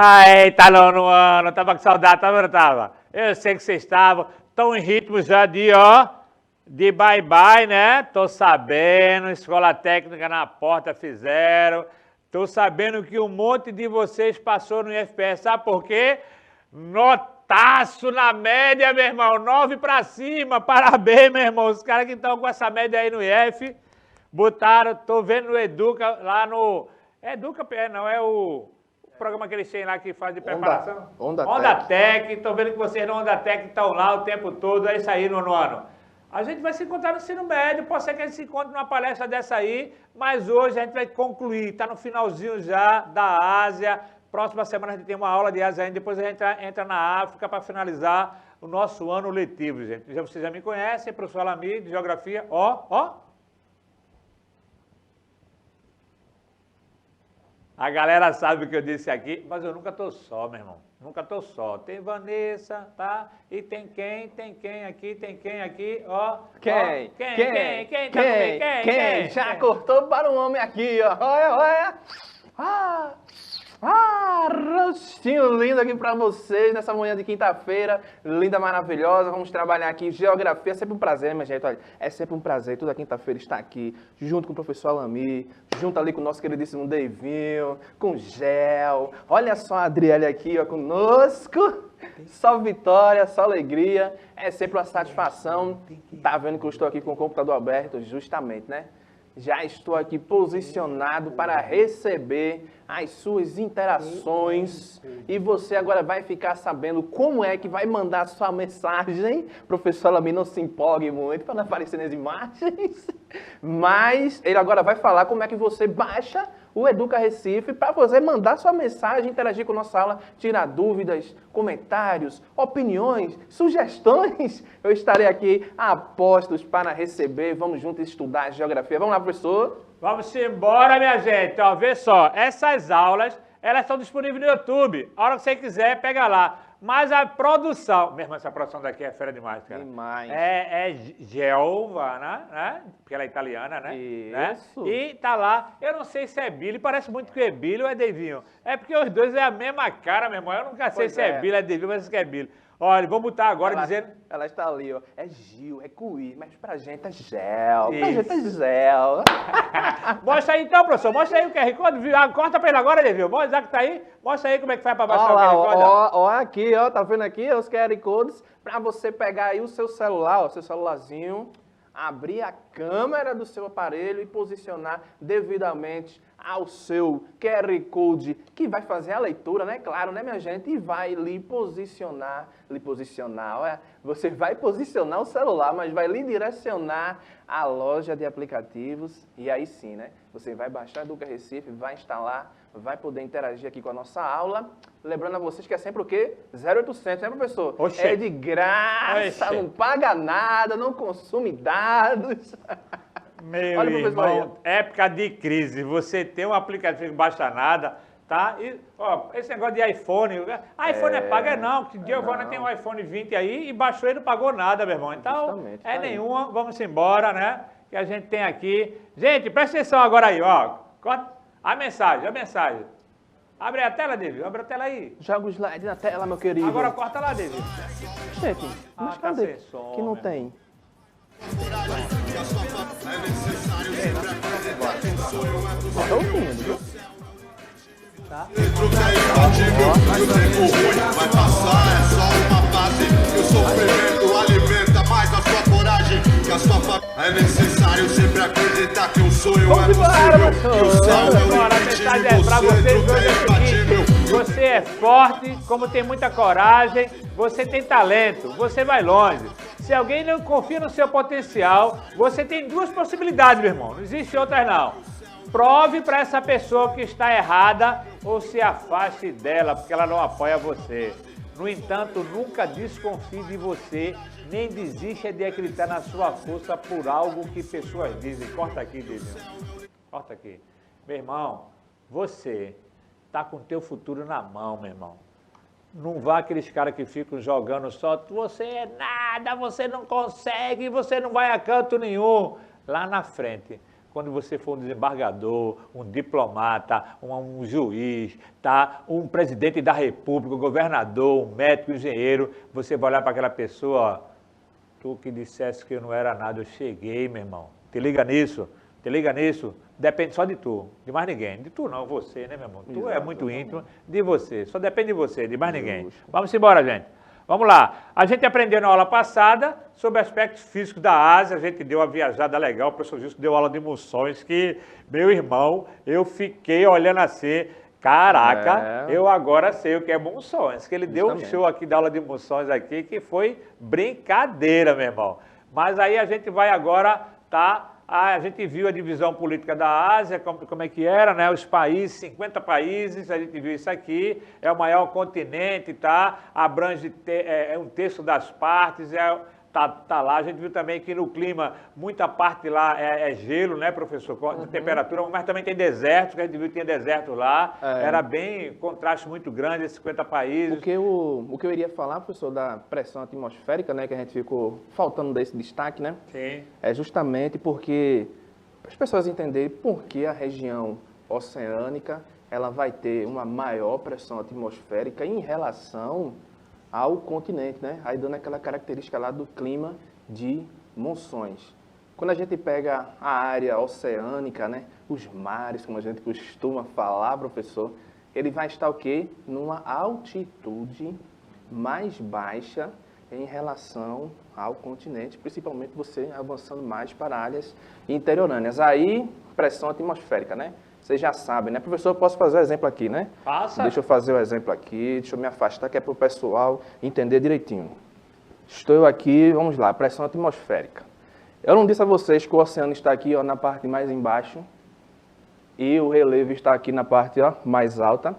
Aí, tá no ano, tava com saudade, tava ou não tava? Eu sei que vocês estavam, estão em ritmo já de, ó, de bye-bye, né? Tô sabendo, escola técnica na porta fizeram, tô sabendo que um monte de vocês passou no IFPS, sabe por quê? Notaço na média, meu irmão, 9 pra cima, parabéns, meu irmão, os caras que estão com essa média aí no IF, botaram, tô vendo no Educa, lá no, Educa, não, é o programa que eles têm lá que faz de preparação. Onda Tech, tô vendo que vocês no Onda Tech estão lá o tempo todo, é isso aí, nono ano. A gente vai se encontrar no ensino médio, pode ser que a gente se encontre numa palestra dessa aí, mas hoje a gente vai concluir, tá no finalzinho já da Ásia. Próxima semana a gente tem uma aula de Ásia ainda, depois a gente entra na África para finalizar o nosso ano letivo, gente. Vocês já me conhecem, professor Alami, de Geografia, ó. A galera sabe o que eu disse aqui, mas eu nunca tô só, meu irmão. Nunca tô só. Tem Vanessa, tá? E tem quem aqui, ó. Quem? Quem? Já cortou para um homem aqui, ó. Olha. Rostinho lindo aqui pra vocês nessa manhã de quinta-feira, linda, maravilhosa. Vamos trabalhar aqui geografia, é sempre um prazer, minha gente. Olha, é sempre um prazer toda quinta-feira estar aqui, junto com o professor Alami, junto ali com o nosso queridíssimo Deivinho, com o Gel. Olha só a Adriele aqui, ó, conosco. Só vitória, só alegria. É sempre uma satisfação. Tá vendo que eu estou aqui com o computador aberto, justamente, né? Já estou aqui posicionado para receber as suas interações e você agora vai ficar sabendo como é que vai mandar a sua mensagem. Professor Alami, não se empolgue muito para não aparecer nas imagens, mas ele agora vai falar como é que você baixa o Educa Recife para você mandar sua mensagem, interagir com a nossa aula, tirar dúvidas, comentários, opiniões, sugestões. Eu estarei aqui a postos para receber. Vamos juntos estudar geografia. Vamos lá, professor? Vamos embora, minha gente. Ó, vê só, essas aulas, elas estão disponíveis no YouTube. A hora que você quiser, pega lá. Mas a produção, mesmo essa produção daqui é fera demais, cara. Demais. É Giovanna, né? Porque ela é italiana, né? Isso. Né? E tá lá, eu não sei se é Billy, parece muito que é Billy ou é Deivinho. É porque os dois é a mesma cara, meu irmão. Eu nunca sei se é Billy, é Deivinho, mas que é Billy. Olha, vamos botar agora dizendo... Ela está ali, ó. É Gil, é Cuí, mas pra gente é Gel. Pra gente é Gel. Mostra aí então, professor. Mostra aí o QR Code. Corta pra ele agora, Deivinho. Já que tá aí, mostra aí como é que faz pra baixar o QR Code. Ó, aqui, ó. Tá vendo aqui os QR Codes pra você pegar aí o seu celular, o seu celularzinho, abrir a câmera do seu aparelho e posicionar devidamente ao seu QR Code, que vai fazer a leitura, né? Claro, né, minha gente? E vai lhe posicionar, olha, você vai posicionar o celular, mas vai lhe direcionar à loja de aplicativos, e aí sim, né? Você vai baixar Educa Recife, vai instalar, vai poder interagir aqui com a nossa aula. Lembrando a vocês que é sempre o quê? 0800, né, professor? Oxê. É de graça, Oxê. não paga nada, não consome dados. Meu Olha, professor, irmão, época de crise, você tem um aplicativo que não baixa nada, tá? E, ó, esse negócio de iPhone é pago, não, que Giovanna tem um iPhone 20 aí e baixou e não pagou nada, meu irmão. Então, Justamente, tá aí. nenhuma, vamos embora, né? Que a gente tem aqui. Gente, presta atenção agora aí, ó. Corta a mensagem. Abre a tela, David, abre a tela aí. Joga o slide na tela, meu querido. Agora corta lá, David. Gente, mas tá cadê? sem som, Que não meu. tem. Tá ouvindo, viu? Tá? Vai passar, é só uma fase. E o sofrimento alimenta mais a sua coragem. Que a sua família é necessário sempre acreditar que um sonho é possível. Que o sal é o Agora a mensagem é pra vocês hoje é o seguinte: você é forte, como tem muita coragem, você tem talento, você vai longe. Se alguém não confia no seu potencial, você tem duas possibilidades, meu irmão. Não existe outras não. Prove para essa pessoa que está errada ou se afaste dela, porque ela não apoia você. No entanto, nunca desconfie de você, nem desista de acreditar na sua força por algo que pessoas dizem. Corta aqui, Deus. Corta aqui. Meu irmão, você está com o teu futuro na mão, meu irmão. Não vá aqueles caras que ficam jogando só, você é nada, você não consegue, você não vai a canto nenhum. Lá na frente, quando você for um desembargador, um diplomata, um juiz, tá? Um presidente da república, um governador, um médico, um engenheiro, você vai olhar para aquela pessoa, ó, tu que dissesse que eu não era nada, eu cheguei, meu irmão. Te liga nisso, depende só de tu, de mais ninguém. De tu não, você, né, meu irmão? Tu é muito íntimo, de você, só depende de você, de mais ninguém. Vamos embora, gente. Vamos lá. A gente aprendeu na aula passada sobre aspectos físicos da Ásia, a gente deu uma viajada legal, o professor Gilson deu aula de moções que, meu irmão, eu fiquei olhando assim, caraca, eu agora sei o que é moções, que ele deu um show aqui da aula de moções aqui, que foi brincadeira, meu irmão. Mas aí a gente vai agora, tá? A gente viu a divisão política da Ásia, como é que era, né? Os países, 50 países, a gente viu isso aqui, é o maior continente, tá? Abrange um terço das partes, tá lá. A gente viu também que no clima, muita parte lá é gelo, né, professor? De temperatura, mas também tem deserto, que a gente viu que tinha deserto lá. Era bem, contraste muito grande, esses 50 países. O que eu iria falar, professor, da pressão atmosférica, né, que a gente ficou faltando desse destaque, né? Sim. É justamente porque as pessoas entenderem por que a região oceânica ela vai ter uma maior pressão atmosférica em relação ao continente, né? Aí dando aquela característica lá do clima de monções. Quando a gente pega a área oceânica, né? Os mares, como a gente costuma falar, professor, ele vai estar o quê? Numa altitude mais baixa em relação ao continente, principalmente você avançando mais para áreas interiorâneas. Aí, pressão atmosférica, né? Vocês já sabem, né? Professor, eu posso fazer o exemplo aqui, né? Passa. Deixa eu fazer o exemplo aqui, deixa eu me afastar, que é para o pessoal entender direitinho. Estou eu aqui, vamos lá, pressão atmosférica. Eu não disse a vocês que o oceano está aqui, ó, na parte mais embaixo e o relevo está aqui na parte, ó, mais alta.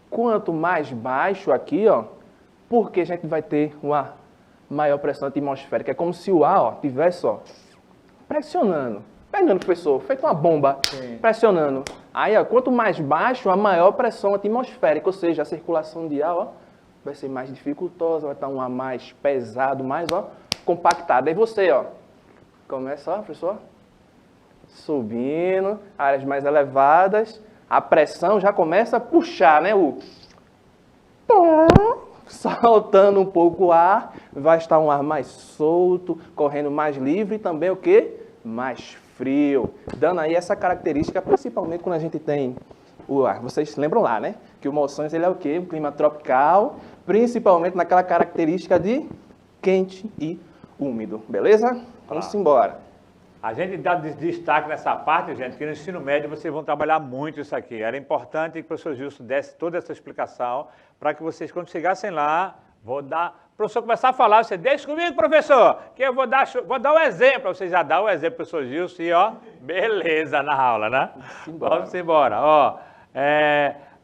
Quanto mais baixo aqui, ó, porque a gente vai ter uma maior pressão atmosférica. É como se o ar, ó, tivesse, ó, pressionando. Pegando, professor, feito uma bomba, pressionando. Aí, ó, quanto mais baixo, a maior pressão atmosférica, ou seja, a circulação de ar, ó, vai ser mais dificultosa, vai estar um ar mais pesado, mais, ó, compactado. Aí você, ó, começa, ó, professor, subindo, áreas mais elevadas, a pressão já começa a puxar, né, soltando um pouco o ar, vai estar um ar mais solto, correndo mais livre e também o quê? Mais frio, dando aí essa característica, principalmente quando a gente tem o ar. Vocês lembram lá, né? Que o Monções, ele é o quê? Um clima tropical, principalmente naquela característica de quente e úmido, beleza? Vamos embora. A gente dá destaque nessa parte, gente, que no ensino médio vocês vão trabalhar muito isso aqui. Era importante que o professor Gilson desse toda essa explicação para que vocês, quando chegassem lá, o professor começar a falar, você deixa comigo, professor, que eu vou dar um exemplo. Você já dá o exemplo, professor Gilson, e ó, beleza na aula, né? Vamos embora. Ó,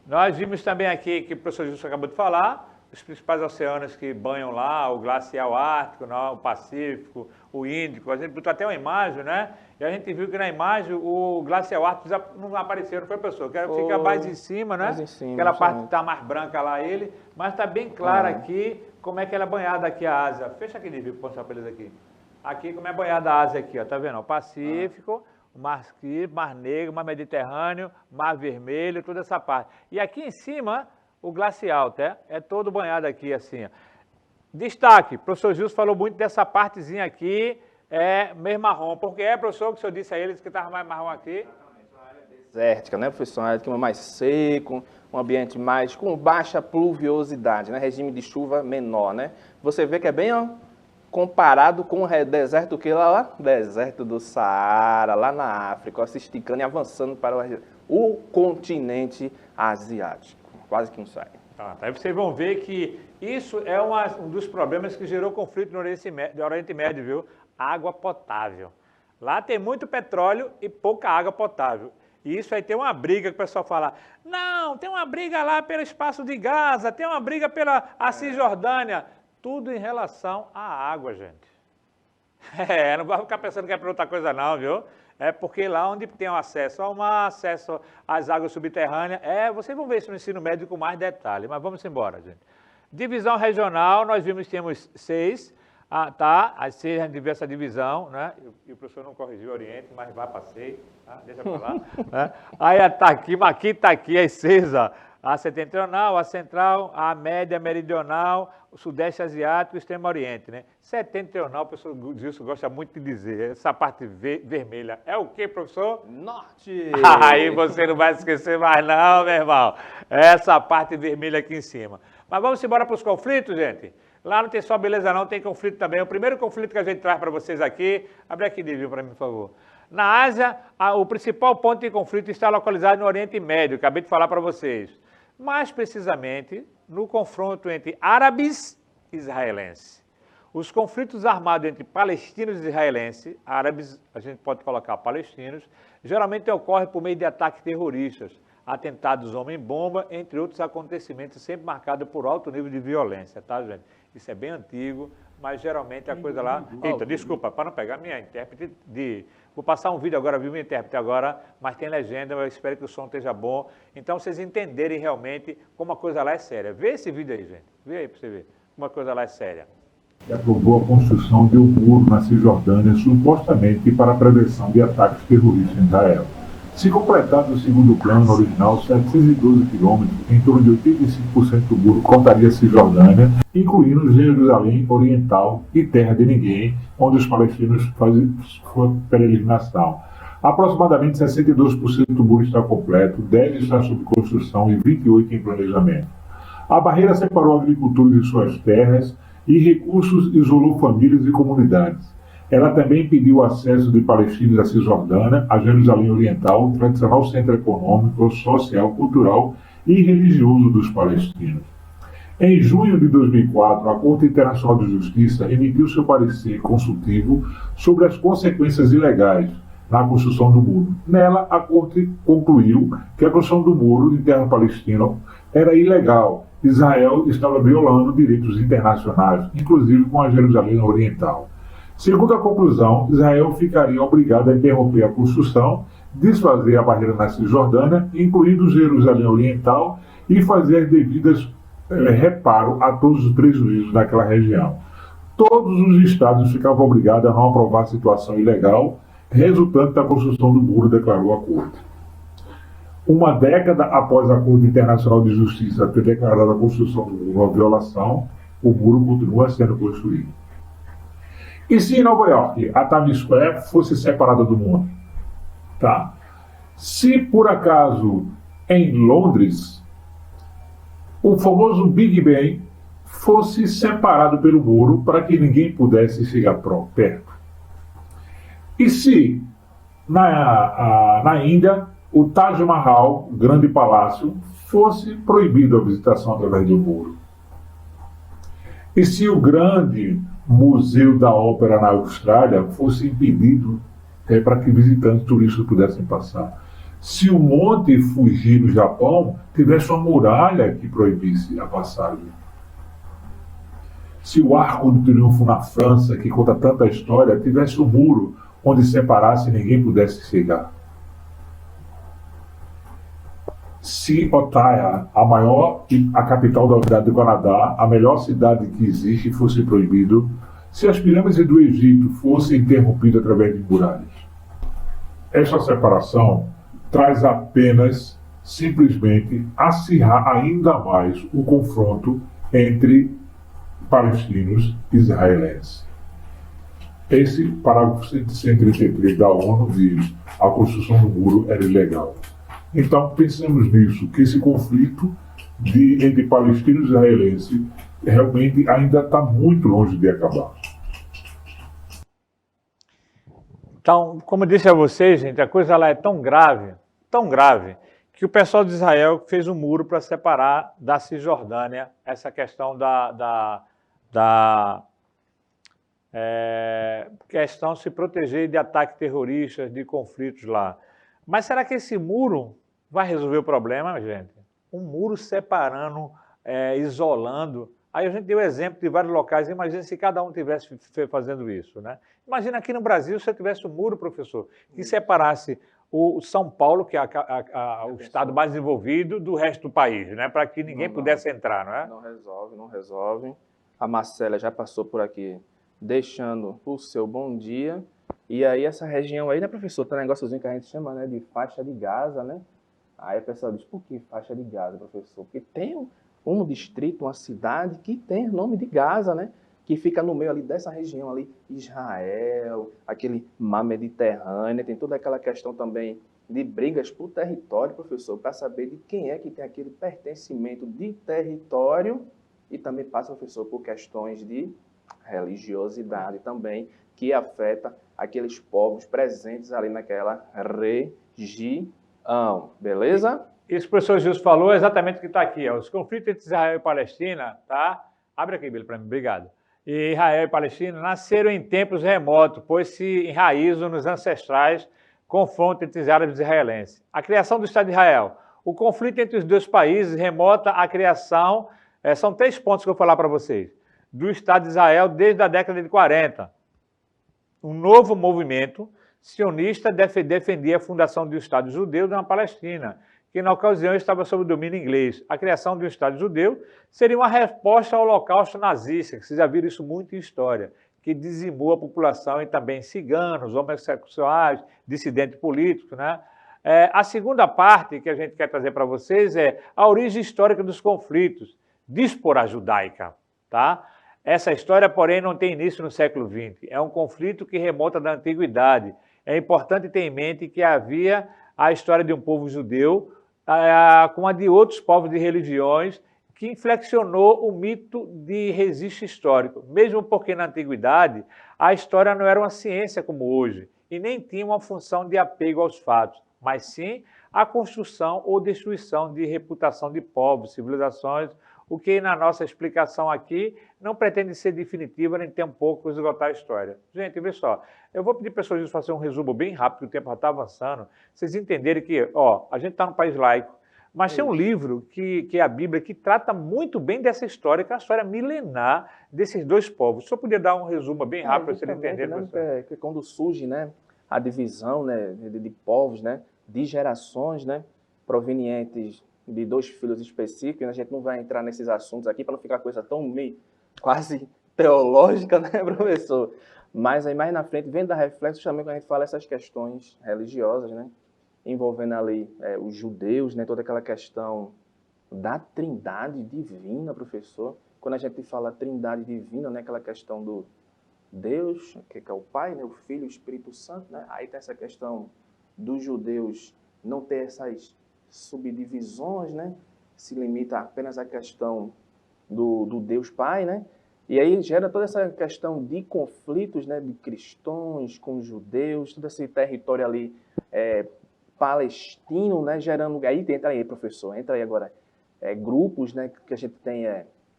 nós vimos também aqui que o professor Gilson acabou de falar, os principais oceanos que banham lá, o glacial ártico, o Pacífico, o Índico. A gente botou até uma imagem, né? E a gente viu que na imagem o glacial ártico não apareceu, não foi, professor? Fica mais em cima, né? Mais em cima, aquela parte que está mais branca lá, mas está bem claro aqui como é que ela é banhada aqui a Ásia. Fecha aquele vídeo para mostrar para eles aqui. Aqui como é banhada a Ásia aqui, ó, tá vendo? O Pacífico, o Mar Negro, o Mar Mediterrâneo, Mar Vermelho, toda essa parte. E aqui em cima, o glacial, tá? É todo banhado aqui assim, ó. Destaque, o professor Gilson falou muito dessa partezinha aqui, meio marrom. Por que professor, que o senhor disse a eles que estava mais marrom aqui? Desértica, né, professor? Uma área de clima mais seco, um ambiente mais com baixa pluviosidade, né? Regime de chuva menor, né? Você vê que é bem, ó, comparado com o deserto que lá, deserto do Saara, lá na África, ó, se esticando e avançando para o continente asiático. Quase que não sai. Aí vocês vão ver que isso é um dos problemas que gerou conflito no Oriente Médio, viu? Água potável. Lá tem muito petróleo e pouca água potável. E isso aí tem uma briga que o pessoal fala, não, tem uma briga lá pelo espaço de Gaza, tem uma briga pela Cisjordânia. Tudo em relação à água, gente. Não vai ficar pensando que é para outra coisa não, viu? É porque lá onde tem o acesso ao mar, acesso às águas subterrâneas, vocês vão ver isso no ensino médio com mais detalhe, mas vamos embora, gente. Divisão regional, nós vimos que temos 6. Tá, aí se a gente tiver essa divisão, né? E o professor não corrigiu o Oriente, mas vai, passei, tá? Deixa pra lá. Né? Aí aqui tá aqui as 6, ó. A setentrional, a central, a média meridional, o sudeste asiático e o extremo oriente, né? Setentrional, o professor Gilson gosta muito de dizer, essa parte vermelha é o quê, professor? Norte! Aí você não vai esquecer mais não, meu irmão. Essa parte vermelha aqui em cima. Mas vamos embora para os conflitos, gente? Lá não tem só beleza não, tem conflito também. O primeiro conflito que a gente traz para vocês aqui, abre aqui, Divino, para mim, por favor. Na Ásia, o principal ponto de conflito está localizado no Oriente Médio, acabei de falar para vocês. Mais precisamente, no confronto entre árabes e israelenses. Os conflitos armados entre palestinos e israelenses, árabes, a gente pode colocar palestinos, geralmente ocorrem por meio de ataques terroristas, atentados homem-bomba, entre outros acontecimentos sempre marcados por alto nível de violência, tá, gente? Isso é bem antigo, mas geralmente a coisa lá... Eita, desculpa, para não pegar minha intérprete de... Vou passar um vídeo agora, viu minha intérprete agora, mas tem legenda, eu espero que o som esteja bom. Então, vocês entenderem realmente como a coisa lá é séria. Vê esse vídeo aí, gente. Vê aí para você ver como a coisa lá é séria. Aprovou a construção de um muro na Cisjordânia, supostamente para a prevenção de ataques terroristas em Israel. Se completado o segundo plano original, 712 quilômetros, em torno de 85% do muro cortaria a Cisjordânia, incluindo Jerusalém Oriental e Terra de Ninguém, onde os palestinos fazem sua peregrinação. Aproximadamente 62% do muro está completo, 10 está sob construção e 28 em planejamento. A barreira separou agricultores de suas terras e recursos isolou famílias e comunidades. Ela também impediu o acesso de palestinos à Cisjordânia, a Jerusalém Oriental, tradicional centro econômico, social, cultural e religioso dos palestinos. Em junho de 2004, a Corte Internacional de Justiça emitiu seu parecer consultivo sobre as consequências ilegais na construção do muro. Nela, a Corte concluiu que a construção do muro em terra palestina era ilegal. Israel estava violando direitos internacionais, inclusive com a Jerusalém Oriental. Segundo a conclusão, Israel ficaria obrigado a interromper a construção, desfazer a barreira na Cisjordânia, incluindo Jerusalém Oriental, e fazer as devidas reparo a todos os prejuízos naquela região. Todos os estados ficavam obrigados a não aprovar a situação ilegal, resultante da construção do muro, declarou a Corte. Uma década após a Corte Internacional de Justiça ter declarado a construção do muro uma violação, o muro continua sendo construído. E se em Nova York a Times Square fosse separada do mundo? Tá? Se por acaso em Londres o famoso Big Ben fosse separado pelo muro para que ninguém pudesse chegar perto? E se na Índia o Taj Mahal, grande palácio, fosse proibido a visitação através do muro? E se o grande Museu da Ópera na Austrália fosse impedido para que visitantes turistas pudessem passar? Se o Monte Fuji no Japão tivesse uma muralha que proibisse a passagem? Se o Arco do Triunfo na França, que conta tanta história, tivesse um muro onde separasse e ninguém pudesse chegar? Se Ottawa, a capital da unidade do Canadá, a melhor cidade que existe, fosse proibido? Se as pirâmides do Egito fossem interrompidas através de muralhas? Essa separação traz apenas, simplesmente, acirrar ainda mais o confronto entre palestinos e israelenses. Esse parágrafo 133 da ONU diz: a construção do muro era ilegal. Então, pensamos nisso, que esse conflito entre palestinos e israelenses realmente ainda está muito longe de acabar. Então, como eu disse a vocês, gente, a coisa lá é tão grave, que o pessoal de Israel fez um muro para separar da Cisjordânia essa questão questão de se proteger de ataques terroristas, de conflitos lá. Mas será que esse muro vai resolver o problema, gente? Um muro separando, isolando. Aí a gente deu exemplo de vários locais. Imagina se cada um estivesse fazendo isso, né? Imagina aqui no Brasil, se tivesse um muro, professor, que separasse o São Paulo, que é o estado mais desenvolvido, do resto do país, né? Para que ninguém pudesse entrar, não é? Não resolve. A Marcela já passou por aqui deixando o seu bom dia. E aí essa região aí, né, professor, tem um negóciozinho que a gente chama, né, de faixa de Gaza, né? Aí a pessoa diz, por que faixa de Gaza, professor? Porque tem um distrito, uma cidade que tem o nome de Gaza, né? Que fica no meio ali dessa região ali, Israel, aquele mar Mediterrâneo, tem toda aquela questão também de brigas por território, professor, para saber de quem é que tem aquele pertencimento de território e também passa, professor, por questões de religiosidade também, que afeta aqueles povos presentes ali naquela região, beleza? Isso que o professor Gilson falou é exatamente o que está aqui, ó. Os conflitos entre Israel e Palestina, tá? Abre aqui, Billy, para mim, obrigado. E Israel e Palestina nasceram em tempos remotos, pois se enraizam nos ancestrais confronto entre os árabes e israelenses. A criação do Estado de Israel. O conflito entre os dois países remota à criação, são 3 pontos que eu vou falar para vocês, do Estado de Israel desde a década de 40. Um novo movimento sionista defendia a fundação do Estado judeu na Palestina, que na ocasião estava sob o domínio inglês. A criação de um Estado judeu seria uma resposta ao holocausto nazista, que vocês já viram isso muito em história, que dizimou a população e também ciganos, homossexuais, dissidentes políticos, né? A segunda parte que a gente quer trazer para vocês é a origem histórica dos conflitos, diáspora judaica, tá? Essa história, porém, não tem início no século XX. É um conflito que remonta da antiguidade. É importante ter em mente que havia a história de um povo judeu com a de outros povos de religiões que inflexionou o mito de registro histórico, mesmo porque na antiguidade a história não era uma ciência como hoje e nem tinha uma função de apego aos fatos, mas sim a construção ou destruição de reputação de povos, civilizações, o que na nossa explicação aqui não pretende ser definitiva nem tampouco esgotar a história. Gente, vê só, eu vou pedir para as pessoas fazer um resumo bem rápido, que o tempo já está avançando, vocês entenderem que, a gente está num país laico, mas tem um livro, que é a Bíblia, que trata muito bem dessa história, que é a história milenar desses dois povos. O senhor podia dar um resumo bem rápido para vocês entenderem? Que quando surge, né, a divisão, né, de povos, né, de gerações, né, provenientes de 2 filhos específicos, a gente não vai entrar nesses assuntos aqui para não ficar coisa tão meio quase teológica, né, professor? Mas aí mais na frente, vem da reflexo também quando a gente fala essas questões religiosas, né, envolvendo ali os judeus, né, toda aquela questão da trindade divina, professor. Quando a gente fala trindade divina, né, aquela questão do Deus, que é o Pai, né, o Filho e o Espírito Santo, né, aí tem essa questão dos judeus não ter essas subdivisões, né? Se limita apenas à questão do Deus Pai, né? E aí gera toda essa questão de conflitos, né? De cristãos com judeus, todo esse território ali palestino, né? Gerando, aí entra aí, professor, entra aí agora, grupos, né? Que a gente tem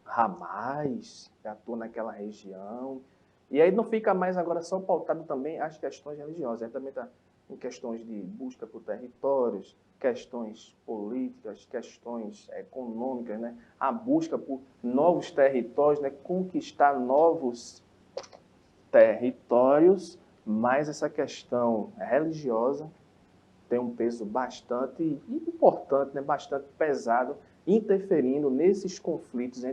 Hamas, que atua naquela região, e aí não fica mais agora só pautado também as questões religiosas, aí também está em questões de busca por territórios, questões políticas, questões econômicas, né? A busca por novos territórios, né? Conquistar novos territórios, mas essa questão religiosa tem um peso bastante importante, né? Bastante pesado, interferindo nesses conflitos,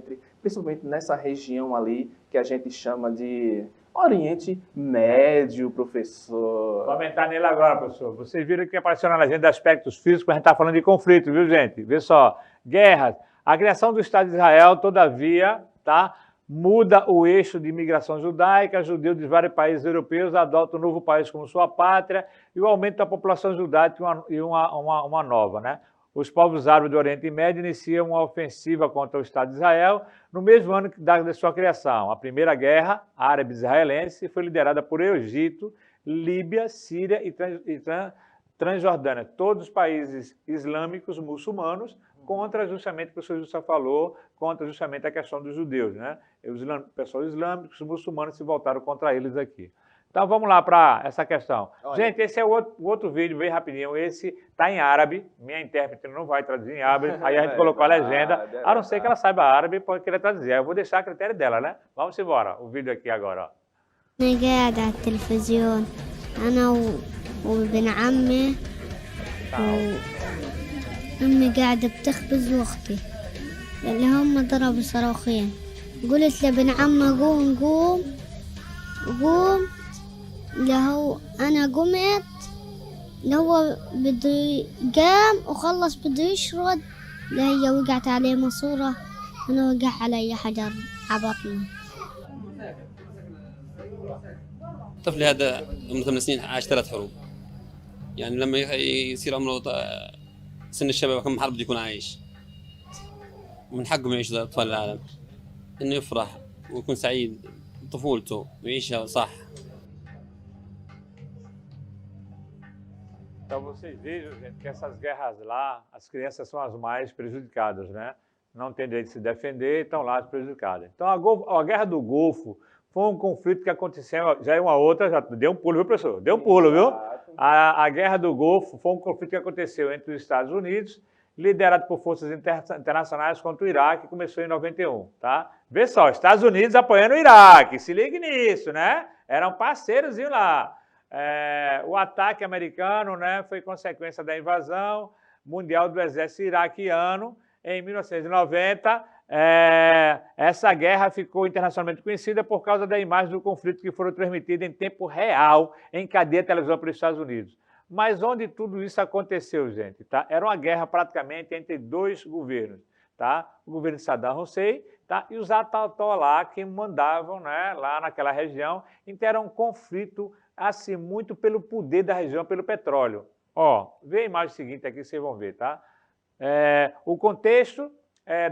principalmente nessa região ali que a gente chama de Oriente Médio, professor. Vou aumentar nele agora, professor. Vocês viram que apareceu na legenda de aspectos físicos, mas a gente está falando de conflito, viu, gente? Vê só, guerras. A criação do Estado de Israel, todavia, tá, muda o eixo de imigração judaica, judeus de vários países europeus adotam um novo país como sua pátria e o aumento da população judaica e uma nova, né? Os povos árabes do Oriente Médio iniciam uma ofensiva contra o Estado de Israel no mesmo ano da sua criação. A Primeira Guerra Árabe-Israelense foi liderada por Egito, Líbia, Síria e Transjordânia, todos os países islâmicos muçulmanos, contra justamente o que o professor Jussa falou, contra justamente a questão dos judeus, né? Os pessoal islâmicos, os muçulmanos se voltaram contra eles aqui. Então vamos lá para essa questão. Olha. Gente, esse é o outro vídeo, bem rapidinho. Esse está em árabe, minha intérprete não vai traduzir em árabe, aí a gente colocou a legenda, a não ser que ela saiba árabe, pode querer traduzir. Eu vou deixar a critério dela, né? Vamos embora, o vídeo aqui agora. أنا قاعد على التلفزيون أنا وابن عمي وأمي قاعدة بتخبز وأختي اللي هم ضربوا صاروخين قلت لابن عمي قوم قوم اللي هو أنا قمت اللي هو بده قام وخلص بده يشرد اللي هي وقعت عليه ماسورة أنا وقع علي حجر عبطني. طفلي هذا عمره 8 سنين عاش 3 حروب. يعني لما يصير عمره سن الشباب كم حرب بده يكون عايش. ومن حقهم يعيش زي أطفال العالم. إنه يفرح ويكون سعيد بطفولته ويعيشها صح. Então vocês vejam, gente, que essas guerras lá, as crianças são as mais prejudicadas, né? Não tem direito de se defender, estão lá as prejudicadas. Então a Guerra do Golfo foi um conflito que aconteceu, já é uma outra, já deu um pulo, viu, professor? Deu um pulo, viu? A Guerra do Golfo foi um conflito que aconteceu entre os Estados Unidos, liderado por forças internacionais contra o Iraque, que começou em 91, tá? Vê só, Estados Unidos apoiando o Iraque, se ligue nisso, né? Eram parceiros lá. O ataque americano, né, foi consequência da invasão mundial do exército iraquiano em 1990. Essa guerra ficou internacionalmente conhecida por causa da imagem do conflito que foram transmitidas em tempo real em cadeia de televisão pelos Estados Unidos. Mas onde tudo isso aconteceu, gente? Tá? Era uma guerra praticamente entre dois governos. Tá? O governo de Saddam Hussein, tá? E os Ayatollah que mandavam, né, lá naquela região. Então era um conflito assim, muito pelo poder da região, pelo petróleo. Ó, vê a imagem seguinte aqui, vocês vão ver, tá? O contexto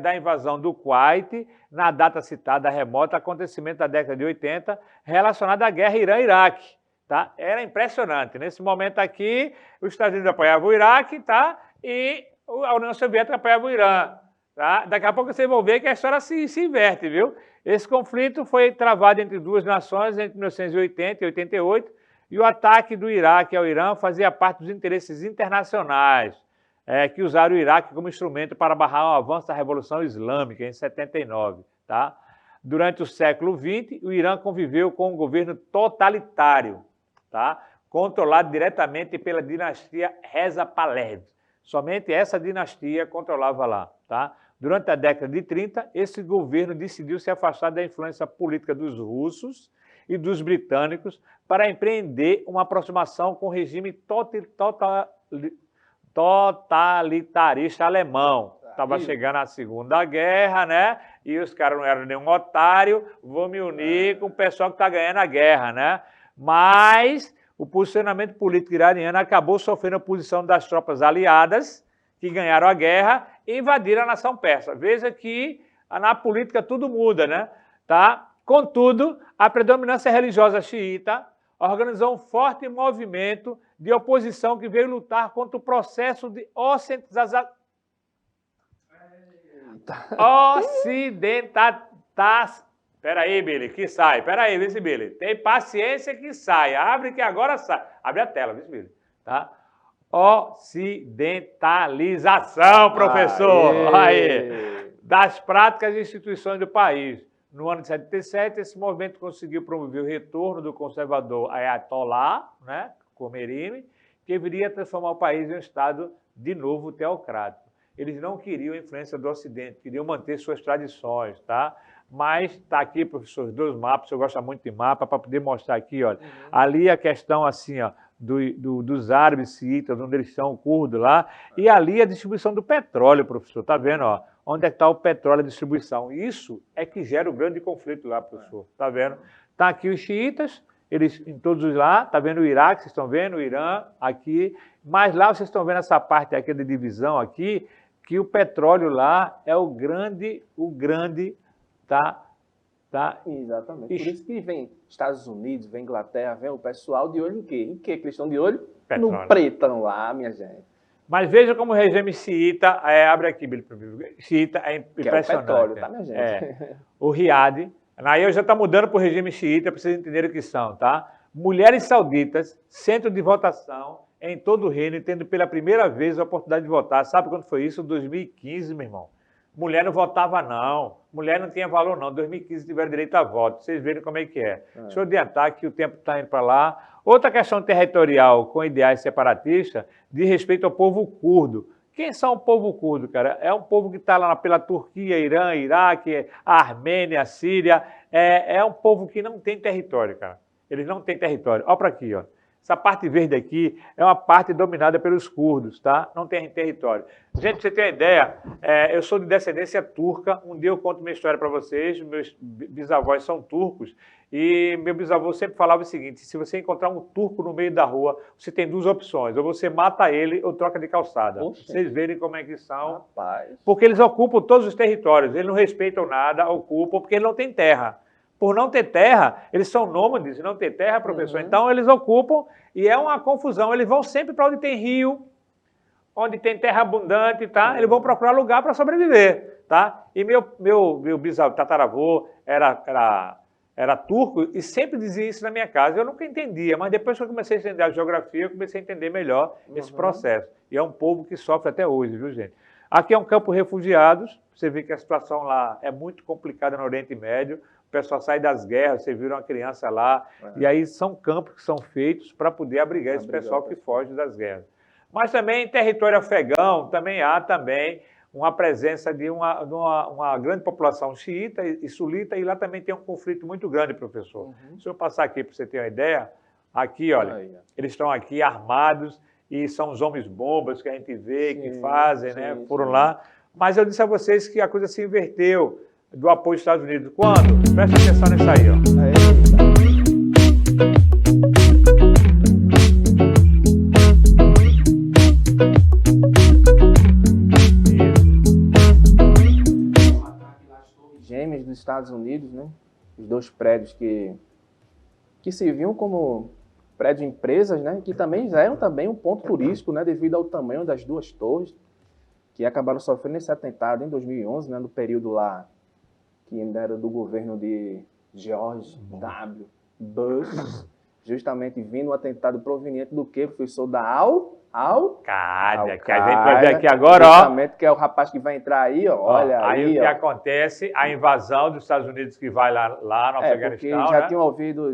da invasão do Kuwait, na data citada, remota, acontecimento da década de 80, relacionado à guerra Irã-Iraque. Tá? Era impressionante. Nesse momento aqui, os Estados Unidos apoiavam o Iraque, tá? E a União Soviética apoiava o Irã. Tá? Daqui a pouco vocês vão ver que a história se inverte, viu? Esse conflito foi travado entre duas nações entre 1980 e 88, e o ataque do Iraque ao Irã fazia parte dos interesses internacionais, que usaram o Iraque como instrumento para barrar o avanço da Revolução Islâmica em 79. Tá? Durante o século XX, o Irã conviveu com um governo totalitário, tá? Controlado diretamente pela dinastia Reza Pahlavi. Somente essa dinastia controlava lá. Tá? Durante a década de 30, esse governo decidiu se afastar da influência política dos russos e dos britânicos para empreender uma aproximação com o regime totalitarista alemão. Estava chegando a Segunda Guerra, né? E os caras não eram nenhum otário, vou me unir com o pessoal que está ganhando a guerra, né? Mas o posicionamento político iraniano acabou sofrendo a oposição das tropas aliadas, que ganharam a guerra e invadiram a nação persa. Veja que na política tudo muda, né? Tá? Contudo, a predominância religiosa xiita organizou um forte movimento de oposição que veio lutar contra o processo de ocidentalização. Peraí, Billy, que sai. Peraí, vê se Billy. Tem paciência que sai. Abre que agora sai. Abre a tela, vê se Billy. Tá? Ocidentalização, professor. Aí, das práticas e instituições do país. No ano de 77, esse movimento conseguiu promover o retorno do conservador Ayatollah, né, Khomeini, que viria transformar o país em um estado de novo teocrático. Eles não queriam a influência do Ocidente, queriam manter suas tradições, tá? Mas está aqui, professor, os dois mapas, eu gosto muito de mapa, para poder mostrar aqui, olha. Ali a questão assim, ó, dos árabes xiitas, onde eles são curdos lá, e ali a distribuição do petróleo, professor, tá vendo, ó? Onde é que está o petróleo, a distribuição? Isso é que gera o grande conflito lá, professor, tá vendo? Tá aqui os xiitas, eles em todos os lá, tá vendo o Iraque, vocês estão vendo, o Irã, aqui, mas lá vocês estão vendo essa parte aqui da divisão aqui, que o petróleo lá é o grande, tá? Exatamente. Por isso que vem Estados Unidos, vem Inglaterra, vem o pessoal de olho em quê? Em quê que eles estão de olho? Petróleo. No pretão lá, minha gente. Mas veja como o regime xiita, abre aqui, Billy, xiita é impressionante. Que é o petróleo, tá, minha gente? O Riad, aí já está mudando para o regime xiita, para vocês entenderem o que são, tá? Mulheres sauditas, centro de votação em todo o reino, tendo pela primeira vez a oportunidade de votar. Sabe quando foi isso? 2015, meu irmão. Mulher não votava, não. Mulher não tinha valor, não. 2015 tiveram direito a voto. Vocês verem como é que é. Deixa eu adiantar que o tempo está indo para lá. Outra questão territorial com ideais separatistas diz respeito ao povo curdo, Quem são o povo curdo, cara? É um povo que está lá pela Turquia, Irã, Iraque, Armênia, Síria. É um povo que não tem território, cara. Eles não têm território. Olha para aqui, ó. Essa parte verde aqui é uma parte dominada pelos curdos, tá? Não tem território. Gente, pra você ter uma ideia, eu sou de descendência turca. Um dia eu conto minha história para vocês. Meus bisavós são turcos. E meu bisavô sempre falava o seguinte: se você encontrar um turco no meio da rua, você tem duas opções. Ou você mata ele ou troca de calçada. Oxe. Vocês verem como é que são. Rapaz. Porque eles ocupam todos os territórios. Eles não respeitam nada, ocupam, porque eles não têm terra. Por não ter terra, eles são nômades, não ter terra, professor. Então, eles ocupam e é uma confusão. Eles vão sempre para onde tem rio, onde tem terra abundante, tá? Eles vão procurar lugar para sobreviver, tá? E meu bisavô, tataravô, era turco e sempre dizia isso na minha casa. Eu nunca entendia, mas depois que eu comecei a entender a geografia, eu comecei a entender melhor esse processo. E é um povo que sofre até hoje, viu, gente? Aqui é um campo de refugiados. Você vê que a situação lá é muito complicada no Oriente Médio. O pessoal sai das guerras, você viu uma criança lá, e aí são campos que são feitos para poder abrigar esse pessoal que foge das guerras. Mas também em território afegão, também há uma presença de uma grande população xiita e sulita, e lá também tem um conflito muito grande, professor. Se eu passar aqui para você ter uma ideia, aqui, olha, eles estão aqui armados, e são os homens-bombas que a gente vê, que fazem, né? Foram lá. Mas eu disse a vocês que a coisa se inverteu do apoio dos Estados Unidos. Quando? Presta atenção nisso aí, ó. Gêmeas dos Estados Unidos, né? Os dois prédios que serviam como prédios de empresas, né? Que também já eram também um ponto turístico, né? Devido ao tamanho das duas torres, que acabaram sofrendo esse atentado em 2011, né? No período lá que ainda era do governo de George W. Bush, justamente vindo um atentado proveniente do quê, professor? Da Al-Qaeda, que a gente vai ver aqui agora, ó. Justamente, que é o rapaz que vai entrar aí, ó. Olha aí, aí o que ó. acontece, a invasão dos Estados Unidos que vai lá no Afeganistão, porque já né? tinham ouvido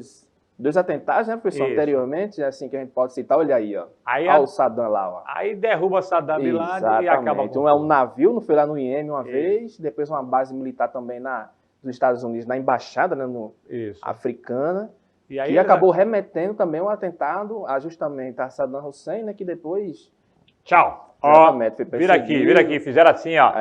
dois atentados, né, professor, Isso. anteriormente, assim, que a gente pode citar. Olha aí, ó. Aí, Olha o Saddam lá, ó. aí derruba Saddam Bin Laden e acaba com Um é um navio, não foi lá no Iêmen uma vez, depois uma base militar também dos Estados Unidos, na embaixada, né, africana, E aí e acabou remetendo também um atentado justamente a Saddam Hussein, né, que depois... Tchau. Ó, Exatamente, foi vira perseguido. aqui, fizeram assim, ó.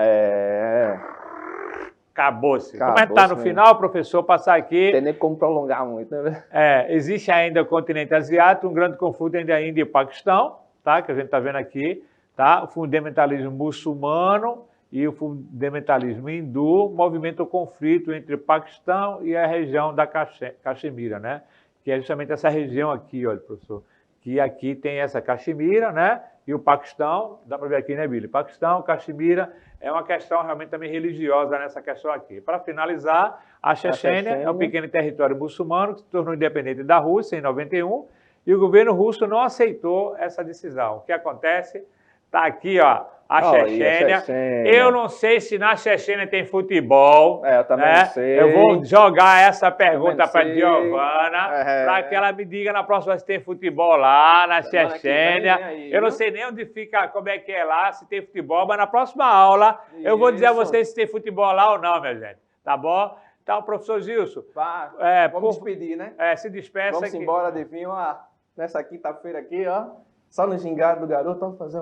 Acabou-se. Como é que tá no final, professor, passar aqui... Não tem nem como prolongar muito, né? Existe ainda o continente asiático, um grande conflito entre a Índia e o Paquistão, tá? Que a gente está vendo aqui, tá? O fundamentalismo muçulmano e o fundamentalismo hindu movimentam o conflito entre o Paquistão e a região da Caxemira, né? Que é justamente essa região aqui, olha, professor, que aqui tem essa Caxemira, né? E o Paquistão, dá para ver aqui, né, Billy? Paquistão, Caxemira, é uma questão realmente também religiosa nessa questão aqui. Para finalizar, a Chechênia é um pequeno território muçulmano que se tornou independente da Rússia em 91 e o governo russo não aceitou essa decisão. O que acontece? Está aqui, ó, a Chechênia. Eu não sei se na Chechênia tem futebol. Eu também não sei. Eu vou jogar essa pergunta para a Giovana, para que ela me diga na próxima se tem futebol lá na Chechênia. Eu não sei nem onde fica, como é que é lá, se tem futebol, mas na próxima aula eu vou dizer a vocês se tem futebol lá ou não, minha gente. Tá bom? Então, professor Gilson. Vamos despedir, né? Se despeça. Vamos embora, Devinho, ó, nessa quinta-feira aqui, ó. Só no gingado do garoto, vamos fazer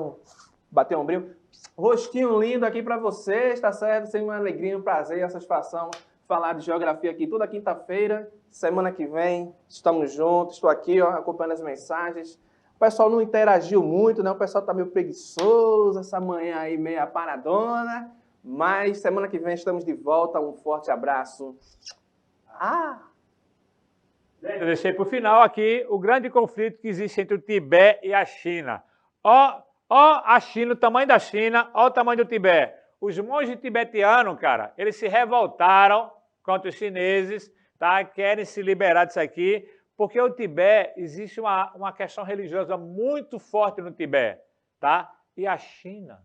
bater um ombrinho. Rostinho lindo aqui pra vocês, tá certo? Sempre uma alegria, um prazer e uma satisfação falar de geografia aqui toda quinta-feira. Semana que vem, estamos juntos. Estou aqui, ó, acompanhando as mensagens. O pessoal não interagiu muito, né? O pessoal tá meio preguiçoso, essa manhã aí meia paradona. Mas semana que vem estamos de volta. Um forte abraço. Eu deixei para o final aqui o grande conflito que existe entre o Tibete e a China. Ó a China, o tamanho da China, ó o tamanho do Tibete. Os monges tibetanos, cara, eles se revoltaram contra os chineses, tá? Querem se liberar disso aqui, porque o Tibete, existe uma questão religiosa muito forte no Tibete, tá? E a China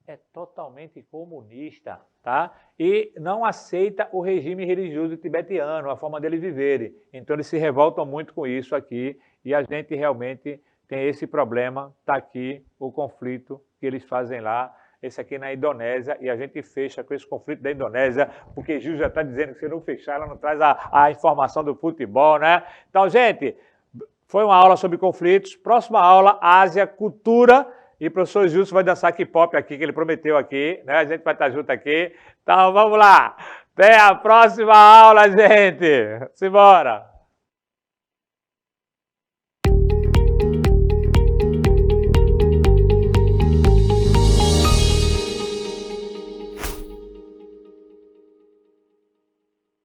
é totalmente comunista, tá? E não aceita o regime religioso tibetano, a forma deles viverem. Então eles se revoltam muito com isso aqui e a gente realmente tem esse problema, tá aqui o conflito que que eles fazem lá. Esse aqui na Indonésia, e a gente fecha com esse conflito da Indonésia, porque Gil já está dizendo que se não fechar, ela não traz a informação do futebol, né? Então, gente, foi uma aula sobre conflitos. Próxima aula, Ásia, cultura. E o professor Gilson vai dançar K-pop aqui, que ele prometeu aqui, né? A gente vai estar junto aqui. Então, vamos lá. Até a próxima aula, gente. Simbora.